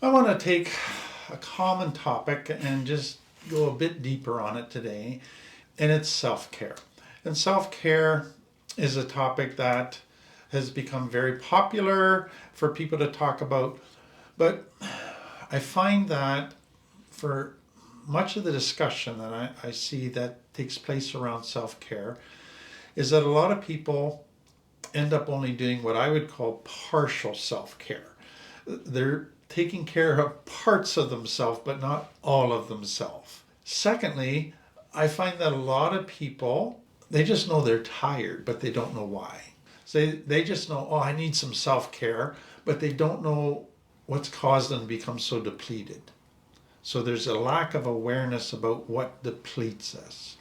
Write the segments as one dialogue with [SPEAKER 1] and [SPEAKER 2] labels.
[SPEAKER 1] I want to take a common topic and just go a bit deeper on it today, and it's self-care. And self-care is a topic that has become very popular for people to talk about, but I find that for much of the discussion that I see that takes place around self-care is that a lot of people end up only doing what I would call partial self-care. They're taking care of parts of themselves, but not all of themselves. Secondly, I find that a lot of people, they just know they're tired, but they don't know why. So they just know, oh, I need some self-care, but they don't know what's caused them to become so depleted. So there's a lack of awareness about what depletes us.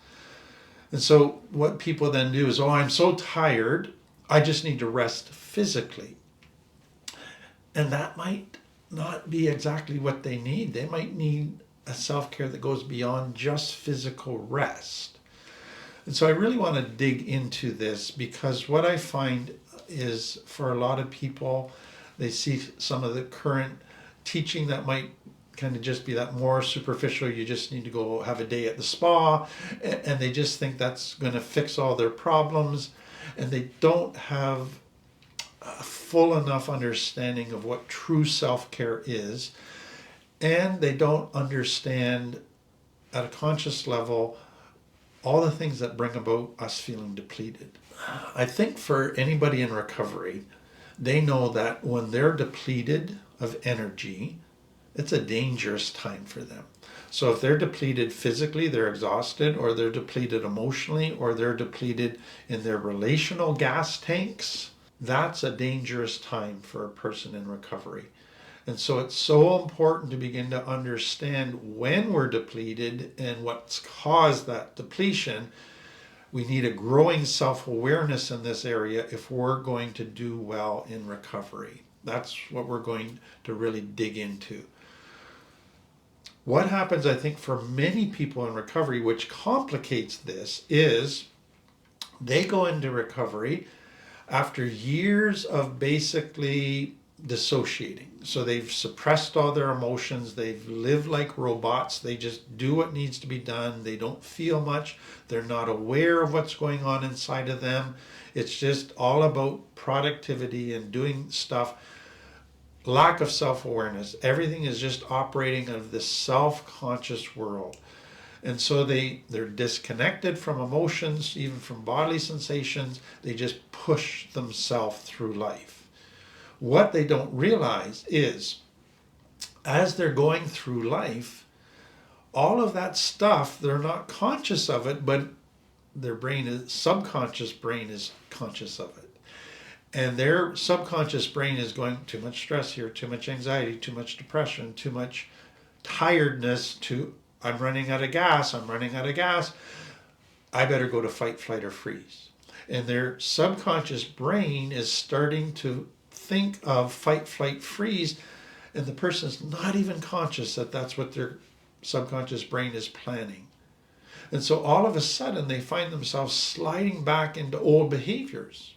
[SPEAKER 1] And so what people then do is, oh, I'm so tired, I just need to rest physically. And that might not be exactly what they need. They might need a self-care that goes beyond just physical rest. And so I really want to dig into this because what I find is for a lot of people, they see some of the current teaching that might kind of just be that more superficial, you just need to go have a day at the spa, and they just think that's going to fix all their problems, and they don't have a full enough understanding of what true self-care is, and they don't understand at a conscious level all the things that bring about us feeling depleted. I think for anybody in recovery, they know that when they're depleted of energy, it's a dangerous time for them. So if they're depleted physically, they're exhausted, or they're depleted emotionally, or they're depleted in their relational gas tanks, that's a dangerous time for a person in recovery. And so it's so important to begin to understand when we're depleted and what's caused that depletion. We need a growing self-awareness in this area if we're going to do well in recovery. That's what we're going to really dig into. What happens, I think, for many people in recovery, which complicates this, is they go into recovery after years of basically dissociating. So they've suppressed all their emotions. They've lived like robots. They just do what needs to be done. They don't feel much. They're not aware of what's going on inside of them. It's just all about productivity and doing stuff. Lack of self-awareness. Everything is just operating out of this self-conscious world. And so they're disconnected from emotions, even from bodily sensations. They just push themselves through life. What they don't realize is, as they're going through life, all of that stuff, they're not conscious of it, but their subconscious brain is conscious of it. And their subconscious brain is going, too much stress here, too much anxiety, too much depression, too much tiredness, I'm running out of gas, I better go to fight, flight, or freeze. And their subconscious brain is starting to think of fight, flight, freeze, and the person's not even conscious that that's what their subconscious brain is planning. And so all of a sudden they find themselves sliding back into old behaviors.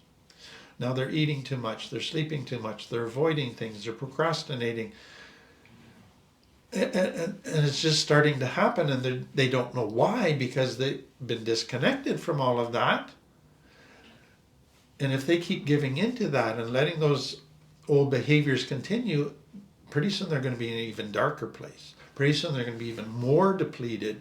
[SPEAKER 1] Now they're eating too much, they're sleeping too much, they're avoiding things, they're procrastinating. And it's just starting to happen, and they don't know why, because they've been disconnected from all of that. And if they keep giving into that and letting those old behaviors continue, pretty soon they're going to be in an even darker place. Pretty soon they're going to be even more depleted.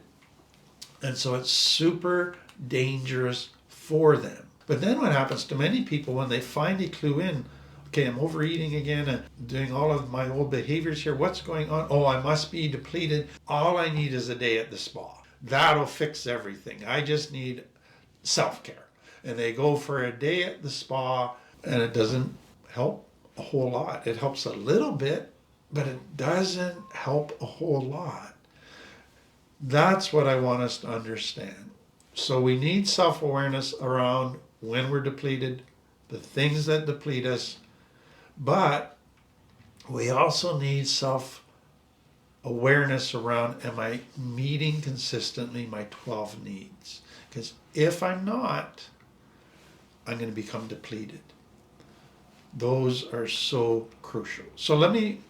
[SPEAKER 1] And so it's super dangerous for them. But then what happens to many people when they finally clue in, okay, I'm overeating again and doing all of my old behaviors here. What's going on? Oh, I must be depleted. All I need is a day at the spa. That'll fix everything. I just need self-care. And they go for a day at the spa, and it doesn't help a whole lot. It helps a little bit, but it doesn't help a whole lot. That's what I want us to understand. So we need self-awareness around when we're depleted, the things that deplete us, but we also need self-awareness around, am I meeting consistently my 12 needs? Because if I'm not, I'm going to become depleted. Those are so crucial. So let me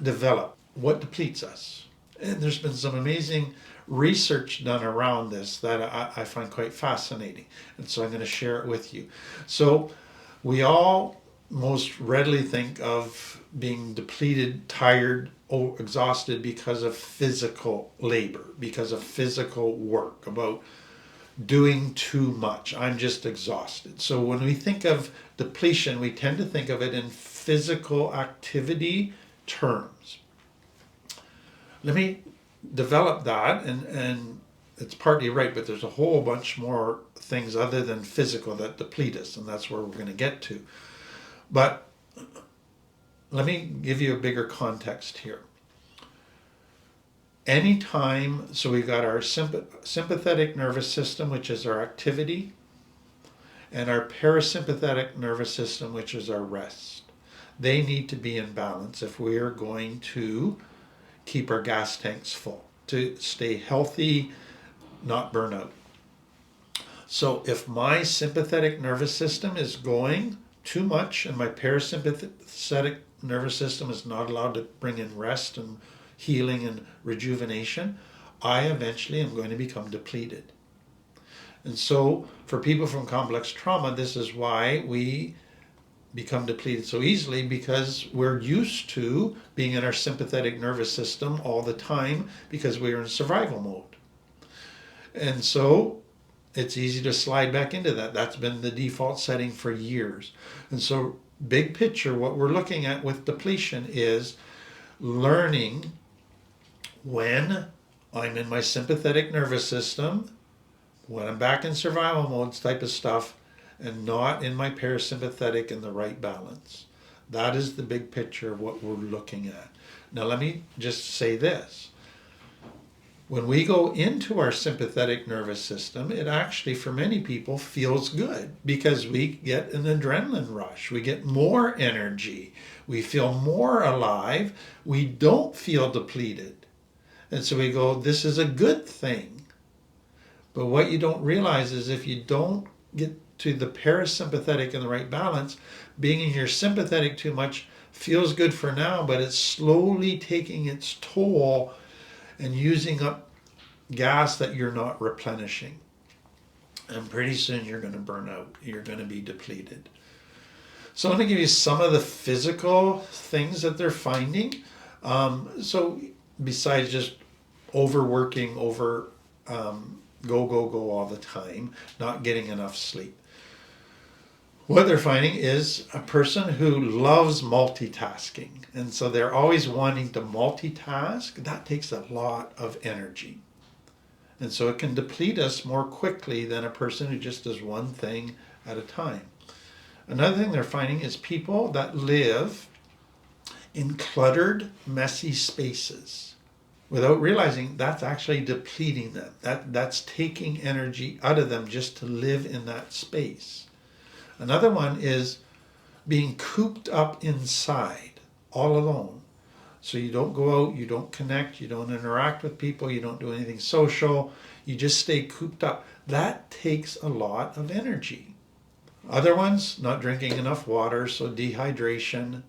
[SPEAKER 1] develop what depletes us. And there's been some amazing research done around this that I find quite fascinating. And so I'm going to share it with you. So we all most readily think of being depleted, tired, exhausted because of physical labor, because of physical work, about doing too much. I'm just exhausted. So when we think of depletion, we tend to think of it in physical activity terms. Let me develop that, and it's partly right, but there's a whole bunch more things other than physical that deplete us, and that's where we're going to get to. But let me give you a bigger context here. Anytime, so we've got our sympathetic nervous system, which is our activity, and our parasympathetic nervous system, which is our rest. They need to be in balance if we are going to keep our gas tanks full, to stay healthy, not burn out. So if my sympathetic nervous system is going too much and my parasympathetic nervous system is not allowed to bring in rest and healing and rejuvenation, I eventually am going to become depleted. And so for people from complex trauma, this is why we become depleted so easily, because we're used to being in our sympathetic nervous system all the time because we're in survival mode. And so it's easy to slide back into that. That's been the default setting for years. And so big picture, what we're looking at with depletion is learning when I'm in my sympathetic nervous system, when I'm back in survival mode type of stuff, and not in my parasympathetic in the right balance. That is the big picture of what we're looking at. Now let me just say this. When we go into our sympathetic nervous system, it actually, for many people, feels good because we get an adrenaline rush. We get more energy. We feel more alive. We don't feel depleted. And so we go, this is a good thing. But what you don't realize is if you don't get to the parasympathetic in the right balance, being in your sympathetic too much feels good for now, but it's slowly taking its toll and using up gas that you're not replenishing. And pretty soon you're going to burn out. You're going to be depleted. So I'm going to give you some of the physical things that they're finding. So besides just overworking, go all the time, not getting enough sleep. What they're finding is a person who loves multitasking. And so they're always wanting to multitask. That takes a lot of energy. And so it can deplete us more quickly than a person who just does one thing at a time. Another thing they're finding is people that live in cluttered, messy spaces without realizing that's actually depleting them. That's taking energy out of them just to live in that space. Another one is being cooped up inside, all alone. So you don't go out, you don't connect, you don't interact with people, you don't do anything social, you just stay cooped up. That takes a lot of energy. Other ones, not drinking enough water, so dehydration.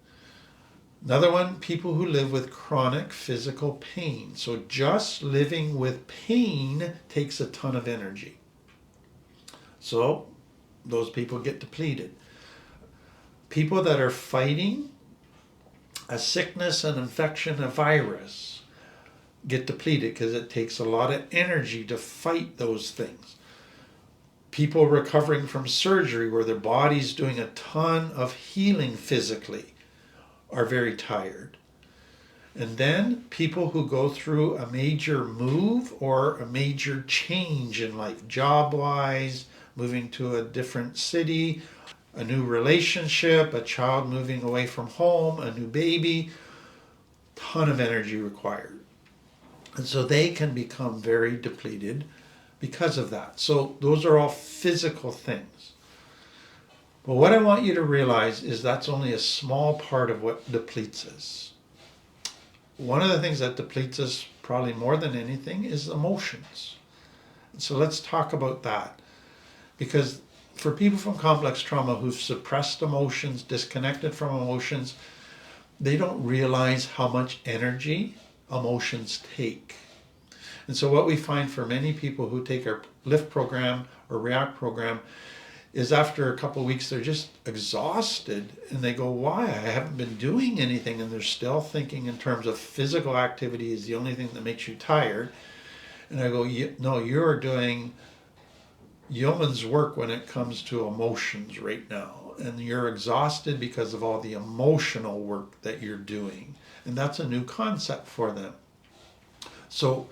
[SPEAKER 1] Another one, people who live with chronic physical pain. So just living with pain takes a ton of energy. So those people get depleted. People that are fighting a sickness, an infection, a virus get depleted because it takes a lot of energy to fight those things. People recovering from surgery where their body's doing a ton of healing physically are very tired. And then people who go through a major move or a major change in life, job-wise, moving to a different city, a new relationship, a child moving away from home, a new baby, ton of energy required. And so they can become very depleted because of that. So those are all physical things. But what I want you to realize is that's only a small part of what depletes us. One of the things that depletes us probably more than anything is emotions. So let's talk about that. Because for people from complex trauma who've suppressed emotions, disconnected from emotions, they don't realize how much energy emotions take. And so what we find for many people who take our lift program or react program is after a couple of weeks they're just exhausted and they go, why? I haven't been doing anything, and they're still thinking in terms of physical activity is the only thing that makes you tired. And I go, no, you're doing yeoman's work when it comes to emotions right now, and you're exhausted because of all the emotional work that you're doing. And that's a new concept for them. So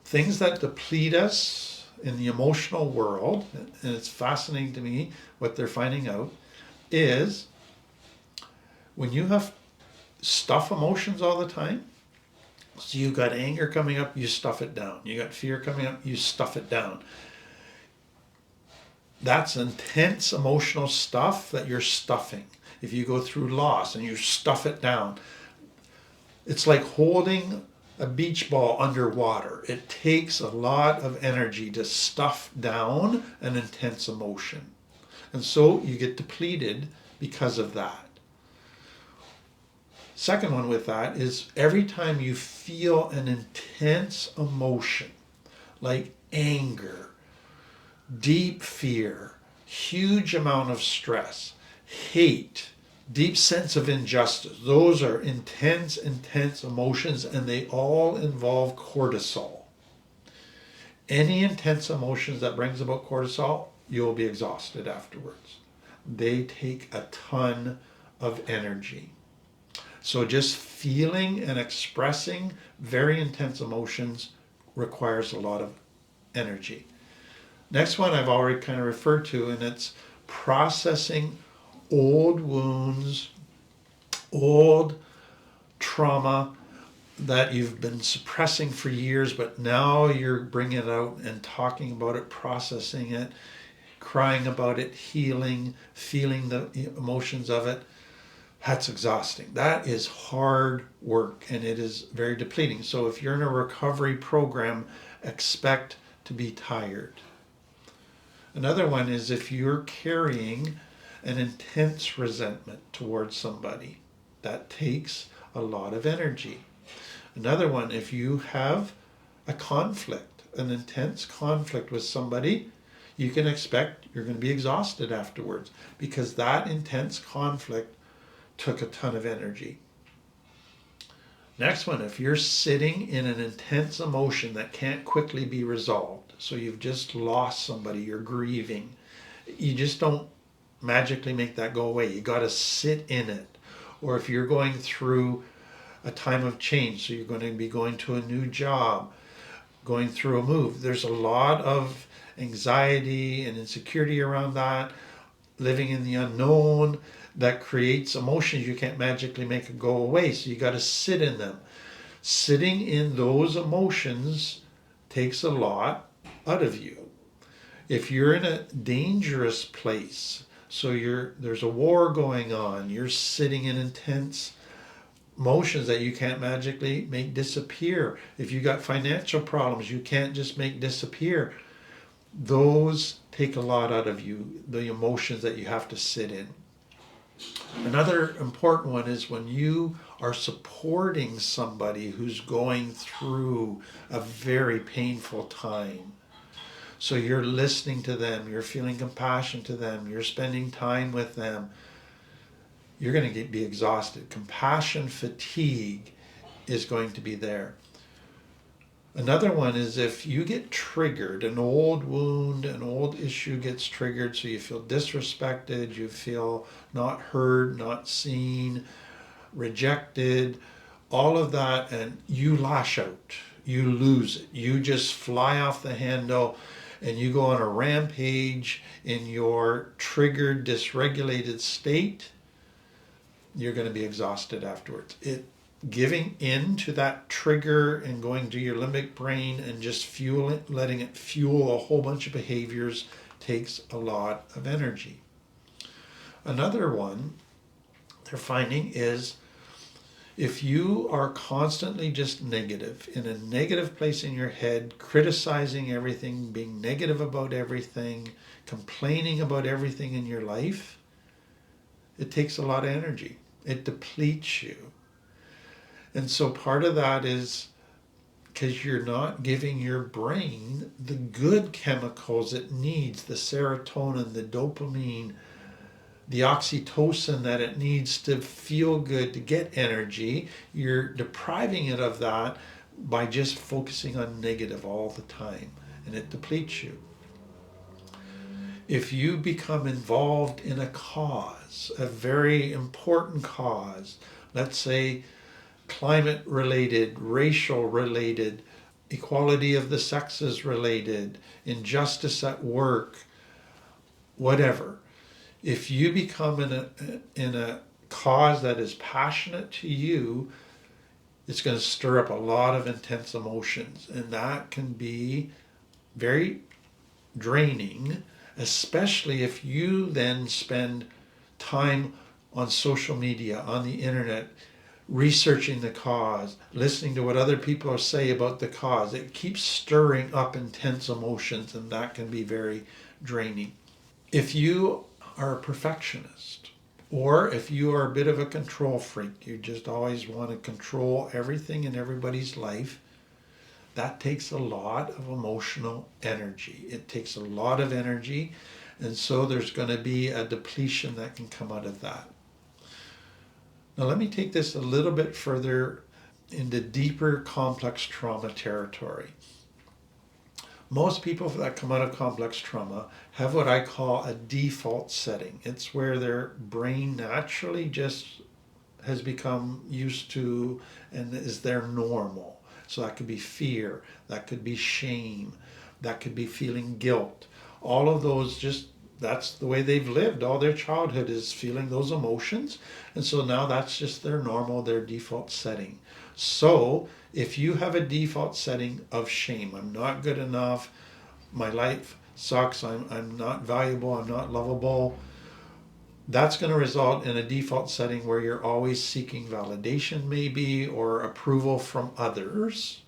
[SPEAKER 1] things that deplete us in the emotional world, and it's fascinating to me what they're finding out, is when you have stuff emotions all the time, so you got anger coming up, you stuff it down. You got fear coming up, you stuff it down. That's intense emotional stuff that you're stuffing. If you go through loss and you stuff it down, it's like holding a beach ball underwater. It takes a lot of energy to stuff down an intense emotion. And so you get depleted because of that. Second one with that is every time you feel an intense emotion, like anger, deep fear, huge amount of stress, hate, deep sense of injustice. Those are intense emotions, and they all involve cortisol. Any intense emotions that brings about cortisol, you'll be exhausted afterwards. They take a ton of energy. So just feeling and expressing very intense emotions requires a lot of energy. Next one I've already kind of referred to, and it's processing old wounds, old trauma that you've been suppressing for years, but now you're bringing it out and talking about it, processing it, crying about it, healing, feeling the emotions of it. That's exhausting. That is hard work, and it is very depleting. So if you're in a recovery program, expect to be tired. Another one is if you're carrying an intense resentment towards somebody, that takes a lot of energy. Another one, if you have a conflict, an intense conflict with somebody, you can expect you're going to be exhausted afterwards because that intense conflict took a ton of energy. Next one, if you're sitting in an intense emotion that can't quickly be resolved, so you've just lost somebody, you're grieving, you just don't magically make that go away. You got to sit in it. Or if you're going through a time of change, so you're going to be going to a new job, going through a move, there's a lot of anxiety and insecurity around that, living in the unknown, that creates emotions you can't magically make it go away. So you got to sit in them. Sitting in those emotions takes a lot out of you. If you're in a dangerous place, so there's a war going on, you're sitting in intense emotions that you can't magically make disappear. If you got financial problems you can't just make disappear. Those take a lot out of you, the emotions that you have to sit in. Another important one is when you are supporting somebody who's going through a very painful time. So you're listening to them, you're feeling compassion to them, you're spending time with them. You're going to be exhausted. Compassion fatigue is going to be there. Another one is if you get triggered, an old wound, an old issue gets triggered, so you feel disrespected, you feel not heard, not seen, rejected, all of that, and you lash out, you lose it, you just fly off the handle, and you go on a rampage in your triggered, dysregulated state, you're going to be exhausted afterwards. Giving in to that trigger and going to your limbic brain and just letting it fuel a whole bunch of behaviors takes a lot of energy. Another one they're finding is if you are constantly just negative, in a negative place in your head, criticizing everything, being negative about everything, complaining about everything in your life, it takes a lot of energy. It depletes you. And so part of that is because you're not giving your brain the good chemicals it needs, the serotonin, the dopamine, the oxytocin that it needs to feel good, to get energy. You're depriving it of that by just focusing on negative all the time, and it depletes you. If you become involved in a cause, a very important cause, let's say climate related, racial related, equality of the sexes related, injustice at work, whatever. If you become in a cause that is passionate to you, it's going to stir up a lot of intense emotions, and that can be very draining, especially if you then spend time on social media, on the internet, researching the cause, listening to what other people say about the cause. It keeps stirring up intense emotions, and that can be very draining. If you are a perfectionist, or if you are a bit of a control freak, you just always want to control everything in everybody's life, that takes a lot of emotional energy. It takes a lot of energy, and so there's going to be a depletion that can come out of that. Now let me take this a little bit further into deeper complex trauma territory. Most people that come out of complex trauma have what I call a default setting. It's where their brain naturally just has become used to and is their normal. So that could be fear, that could be shame, that could be feeling guilt. All of those, just that's the way they've lived all their childhood, is feeling those emotions. And so now that's just their normal, their default setting. So if you have a default setting of shame, I'm not good enough, my life sucks, I'm not valuable, I'm not lovable, that's going to result in a default setting where you're always seeking validation maybe, or approval from others.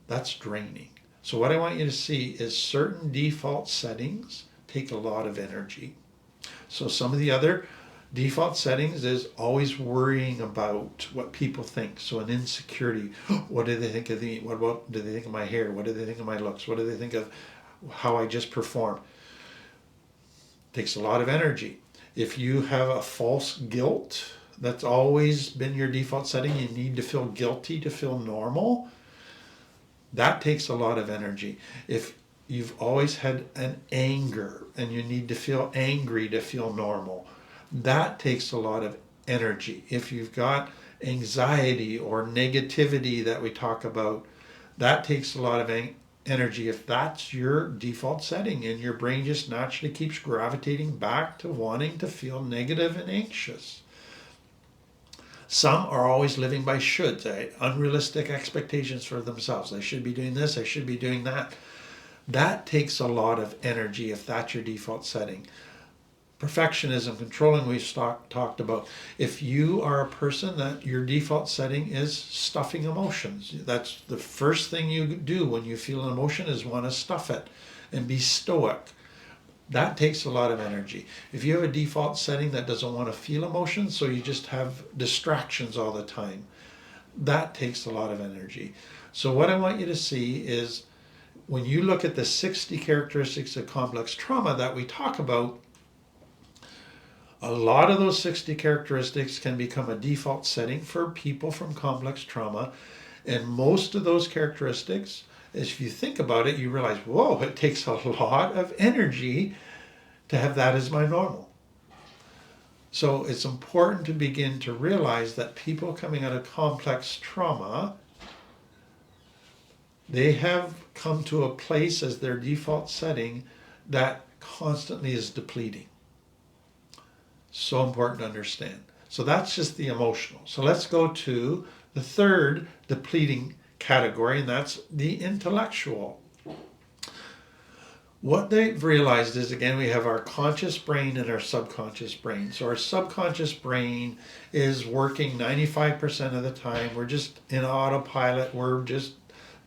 [SPEAKER 1] That's draining. So what I want you to see is certain default settings take a lot of energy. So some of the other default settings is always worrying about what people think. So an insecurity. What do they think of me? What do they think of my hair? What do they think of my looks? What do they think of how I just performed? Takes a lot of energy. If you have a false guilt, that's always been your default setting. You need to feel guilty to feel normal. That takes a lot of energy. If you've always had an anger and you need to feel angry to feel normal, that takes a lot of energy. If you've got anxiety or negativity that we talk about, that takes a lot of energy. If that's your default setting, and your brain just naturally keeps gravitating back to wanting to feel negative and anxious. Some are always living by shoulds, unrealistic expectations for themselves. I should be doing this, I should be doing that. That takes a lot of energy if that's your default setting. Perfectionism, controlling, we've talked about. If you are a person that your default setting is stuffing emotions, that's the first thing you do when you feel an emotion, is want to stuff it and be stoic. That takes a lot of energy. If you have a default setting that doesn't want to feel emotions, so you just have distractions all the time, that takes a lot of energy. So what I want you to see is, when you look at the 60 characteristics of complex trauma that we talk about, a lot of those 60 characteristics can become a default setting for people from complex trauma. And most of those characteristics, if you think about it, you realize, whoa, it takes a lot of energy to have that as my normal. So it's important to begin to realize that people coming out of complex trauma, they have come to a place as their default setting that constantly is depleting. So important to understand. So that's just the emotional. So let's go to the third depleting category, and that's the intellectual. What they've realized is, again, we have our conscious brain and our subconscious brain. So our subconscious brain is working 95% of the time. We're just in autopilot. We're just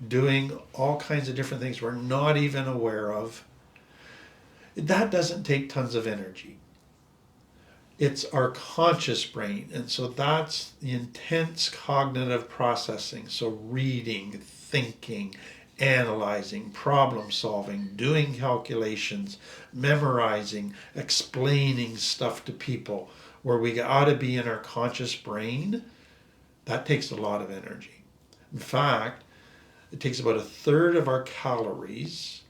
[SPEAKER 1] doing all kinds of different things we're not even aware of. That doesn't take tons of energy. It's our conscious brain. And so that's the intense cognitive processing. So reading, thinking, analyzing, problem solving, doing calculations, memorizing, explaining stuff to people, where we ought to be in our conscious brain, that takes a lot of energy. In fact, it takes about a third of our calories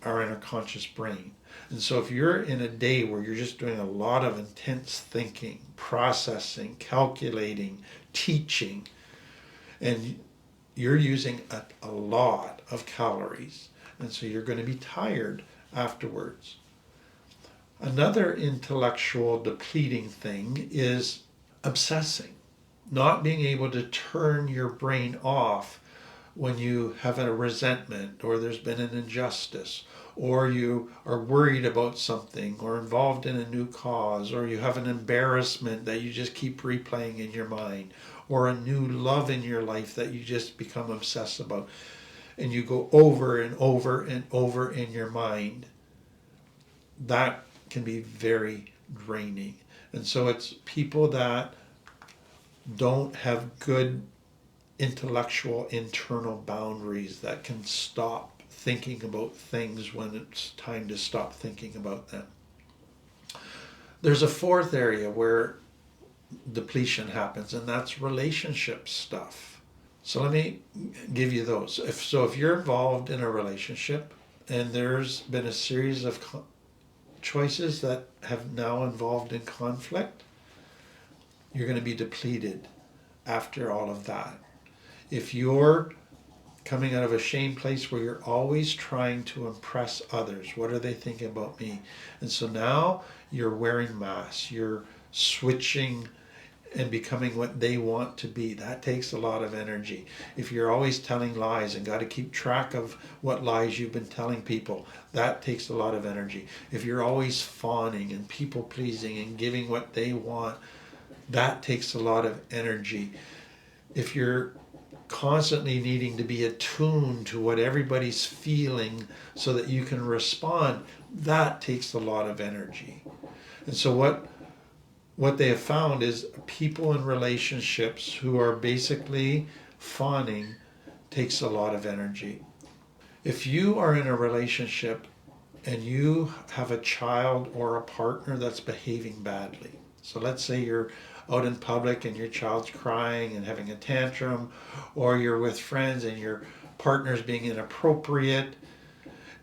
[SPEAKER 1] are in our conscious brain. And so if you're in a day where you're just doing a lot of intense thinking, processing, calculating, teaching, and you're using a lot of calories, and so you're going to be tired afterwards. Another intellectual depleting thing is obsessing, not being able to turn your brain off when you have a resentment or there's been an injustice or you are worried about something or involved in a new cause or you have an embarrassment that you just keep replaying in your mind or a new love in your life that you just become obsessed about and you go over and over and over in your mind. That can be very draining. And so it's people that don't have good intellectual internal boundaries that can stop thinking about things when it's time to stop thinking about them. There's a fourth area where depletion happens, and that's relationship stuff. So let me give you those. If you're involved in a relationship and there's been a series of choices that have now involved in conflict, you're going to be depleted after all of that. If you're coming out of a shame place where you're always trying to impress others, what are they thinking about me? And so now you're wearing masks, you're switching and becoming what they want to be. That takes a lot of energy. If you're always telling lies and got to keep track of what lies you've been telling people, that takes a lot of energy. If you're always fawning and people pleasing and giving what they want, that takes a lot of energy. If you're constantly needing to be attuned to what everybody's feeling so that you can respond, that takes a lot of energy. And so what they have found is people in relationships who are basically fawning takes a lot of energy. If you are in a relationship and you have a child or a partner that's behaving badly, so let's say you're out in public and your child's crying and having a tantrum, or you're with friends and your partner's being inappropriate,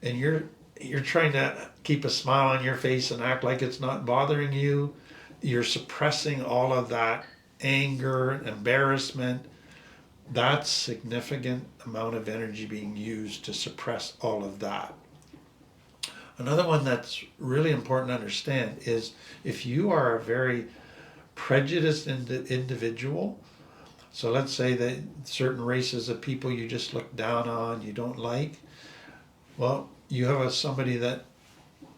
[SPEAKER 1] and you're trying to keep a smile on your face and act like it's not bothering you, you're suppressing all of that anger, embarrassment. That's significant amount of energy being used to suppress all of that. Another one that's really important to understand is if you are a very prejudiced individual, so let's say that certain races of people you just look down on, you don't like, well, you have somebody that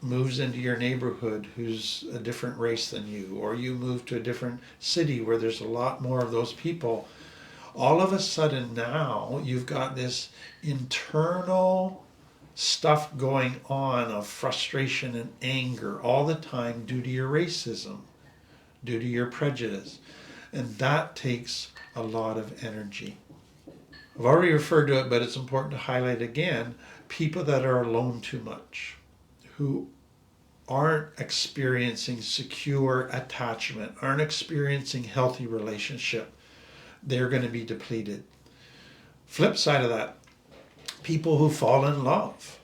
[SPEAKER 1] moves into your neighborhood who's a different race than you, or you move to a different city where there's a lot more of those people. All of a sudden now you've got this internal stuff going on of frustration and anger all the time due to your racism, due to your prejudice. And that takes a lot of energy. I've already referred to it, but it's important to highlight again, people that are alone too much, who aren't experiencing secure attachment, aren't experiencing healthy relationship, they're going to be depleted. Flip side of that, people who fall in love.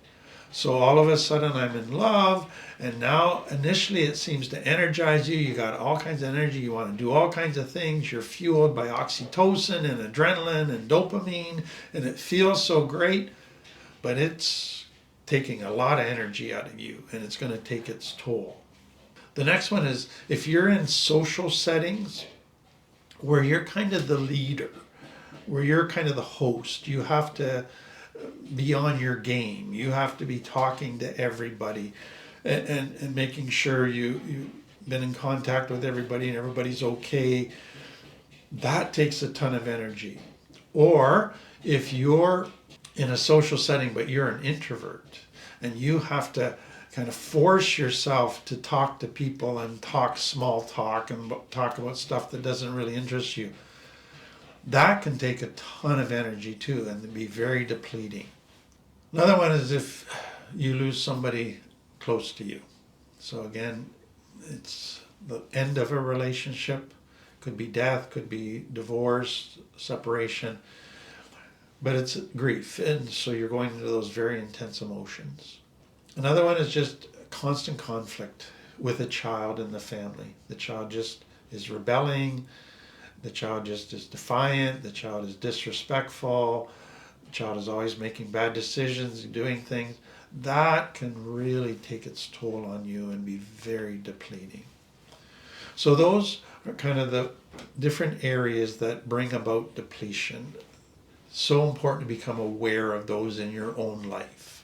[SPEAKER 1] So all of a sudden I'm in love, and now initially it seems to energize you. You got all kinds of energy. You want to do all kinds of things. You're fueled by oxytocin and adrenaline and dopamine, and it feels so great, but it's taking a lot of energy out of you, and it's going to take its toll. The next one is if you're in social settings where you're kind of the leader, where you're kind of the host, you have to be on your game. You have to be talking to everybody and making sure you've been in contact with everybody and everybody's okay. That takes a ton of energy. Or if you're in a social setting but you're an introvert and you have to kind of force yourself to talk to people and talk small talk and talk about stuff that doesn't really interest you, that can take a ton of energy too and be very depleting. Another one is if you lose somebody close to you. So again, it's the end of a relationship. Could be death, could be divorce, separation, but it's grief, and so you're going into those very intense emotions. Another one is just constant conflict with a child in the family. The child just is rebelling, the child just is defiant, the child is disrespectful, the child is always making bad decisions, doing things. That can really take its toll on you and be very depleting. So those are kind of the different areas that bring about depletion. So important to become aware of those in your own life.